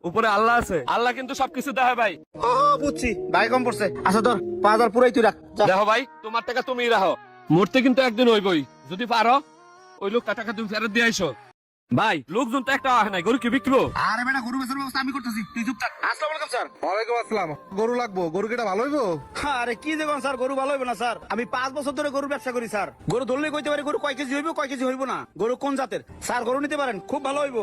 উপরে আল্লাহ আছে, আল্লাহ কিন্তু সবকিছু দেয় ভাই। ও বুঝছি, ভাই কম পড়ছে। আচ্ছা ধর 5,000 পুরাই তুই রাখ। দেখো ভাই, তোমার টাকা তুমি রাখো, মরতে কিন্তু একদিন হইবই। যদি পারো ওই লোকটা টাকা তুমি ফেরত দিয়ে আইসো। ভাই লোকজন তো একটা আহে নাই, গরু কি বিক্রো? আরে বেটা, গরু বেচার ব্যবস্থা আমি করতেছি, তুই চুপ থাক। আসসালামু আলাইকুম স্যার। ওয়ালাইকুম আসসালাম। গরু লাগবো, গরু কেটা ভালো হইবো? আরে কি দেখুন স্যার, গরু ভালো হইব না স্যার। আমি 5 বছর ধরে গরুর ব্যবসা করি স্যার। গরু ধরলে কইতে পারি গরু কয় কেজি হইব, কয় কেজি হইব না। গরু কোন জাতের স্যার, গরু নিতে পারেন, খুব ভালো হইব।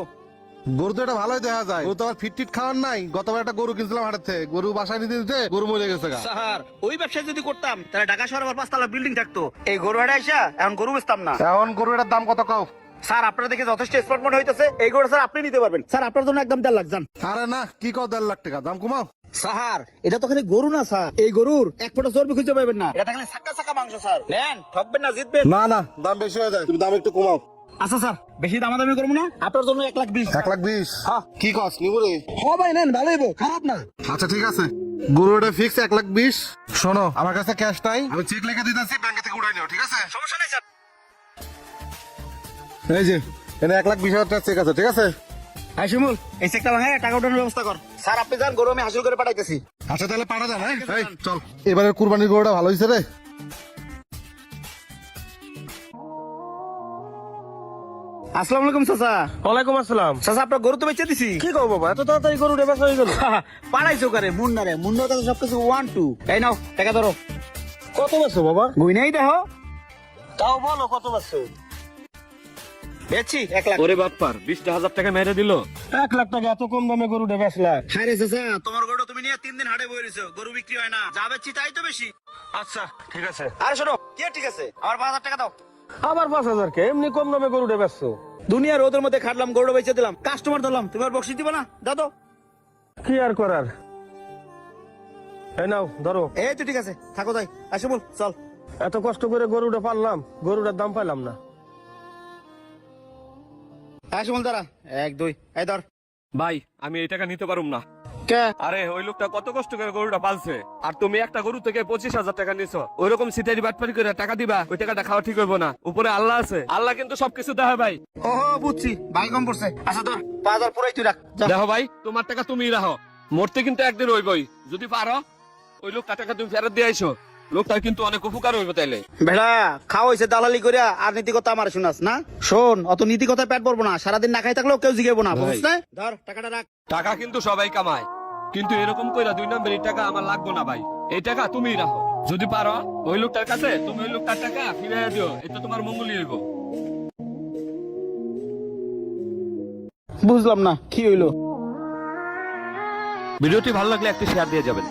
গরু তো এটা ভালোই দেখা যায়। গরু তো আমার ফিট খাওয়ার নাই। গতবার একটা গরু কিনছিলাম হাটের থেকে, গরু বাসায় নিতে দিতে গরু মরে গেছে গা। স্যার ওই ব্যবসা যদি করতাম তাহলে ঢাকা শহরে আবার 5 তলা বিল্ডিং থাকতো। এই গরু হাটে আইসা এখন গরু বেচতাম না। এখন গরু এটার দাম কত কাও? স্যার আপনারা দেখে যথেষ্ট স্মার্ট মনে হইতেছে, এই গরু স্যার আপনি নিতে পারবেন। স্যার আপনার জন্য একদম 1.5 লাখ যান। আরে না, কি কও 1.5 লাখ টাকা? দাম কমাও। স্যার এটা তো খালি গরু না স্যার, এই গরুর এক ফোঁটা চর্বি খুঁজে পাবেন না। এটা খালি সাক্কা সাক্কা মাংস স্যার। নেন, ঠকবেন না, জিতবেন। না না, দাম বেশি হয়ে যায়, তুমি দাম একটু কমাও। আচ্ছা স্যার, বেশি দামাদামি করবো না, আপনার জন্য 1,20,000। 1,20,000? হ্যাঁ। কি কস নিবো রে? ভাই নেন, ভালো হইব, খারাপ না। আচ্ছা ঠিক আছে, গরুটা ফিক্স 1,20,000। শোনো, আমার কাছে ক্যাশ নাই, আমি চেক লিখে দিতেছি, ব্যাংকে থেকে উঠাই নিও, ঠিক আছে? সমস্যা নাই স্যার। এই যে এনে 1,20,000 টাকা চেক আছে, ঠিক আছে? হ্যাঁ শিমুল, এই চেকটা ভাঙে টাকা উঠানোর ব্যবস্থা কর। স্যার আপনি যান, গরু আমি হাসিল করে পাঠাইতেছি। আচ্ছা তাহলে পাঠা যান। এই চল, এবারে কুরবানির গরুটা ভালো হয়েছে রে। আসসালামু আলাইকুম চাচা। ওয়ালাইকুম আসসালাম। চাচা আপনার গরু তো বেঁচে দিছি। কি কও বাবা, এত তাড়াতাড়ি গরু বেচা হয়ে গেল? পাড়াইছো করে মুন্না রে, মুন্নার কাছে সবকিছু 1 2। এই নাও টাকা ধরো। কত বেচছো বাবা? গুইনাই দেখো। তাও বলো কত বেচছো? বেচছি 1 লাখ। ওরে বাপ্পার 20,000 টাকা মেরে দিল। 1 লাখ টাকা এত কম দামে গরু বেচলা? হ্যাঁ রে চাচা, তোমার গরু তুমি নিয়ে 3 দিন হাটে বই রইছো, গরু বিক্রি হয় না, যা বেচছি তাই তো বেশি। আচ্ছা ঠিক আছে। আরে শোনো, কি ঠিক আছে, আমার 5,000 টাকা দাও। আবার 5,000 কে? এমনি কম দামে গরু বেচছো? দুনিয়া রোদের মধ্যে খাটলাম, গরু বেচে দিলাম, কাস্টমার ধরলাম, তুমি আর বকশিস দিবা না? দাদো। কি আর করার। এই নাও ধরো। এই তো ঠিক আছে, থাকো তাই। আসে বল, চল। এত কষ্ট করে গরুটা পাললাম, গরুটার দাম পাইলাম না। আসে বল, দাঁড়া। 1 2, এই ধর। ভাই আমি এই টাকা নিতে পারুম না। কে? আরে ওই লোকটা কত কষ্ট করে গরুটা পালছে, আর তুমি একটা গরু থেকে 25,000 টাকা নিছো। ওইরকম সিটারি বাটপারি করে টাকা দিবা, ওই টাকাটা খাওয়া ঠিক হইব না। উপরে আল্লাহ আছে, আল্লাহ কিন্তু সবকিছু দেয় ভাই। ও বুঝছি, ভাই কম পড়ছে। আচ্ছা ধর 5,000 পুরাই তুই রাখ। যা। দেখো ভাই, তোমার টাকা তুমি রাখো, মরতে কিন্তু একদিন হইবই। যদি পারো ওই লোকটা টাকা তুমি ফেরত দিয়ে আইসো, লোকটা কিন্তু অনেক উপকার হইব তাইলে। বেড়া খাওয়া হয়েছে দালালি করিয়া, আর নীতি কথা আমার শুনাস না। শোন, অত নীতি কথায় পেট ভরবো না, সারাদিন না খাই থাকলেও কেউ জিগাইবো না, বুঝছ না? ধর টাকাটা রাখ। টাকা কিন্তু সবাই কামায়, কিন্তু এরকম কইরা 2 নম্বরের টাকা আমার লাগবো না ভাই। এই টাকা তুমি রাখো, যদি পারো ওই লোকটার কাছে তুমি ওই লোকটার টাকা ফিরিয়ে দিও, এটা তোমার মঙ্গলই হইব। বুঝলাম না কি হইলো। ভিডিওটি ভালো লাগলে একটি শেয়ার দিয়ে যাবেন।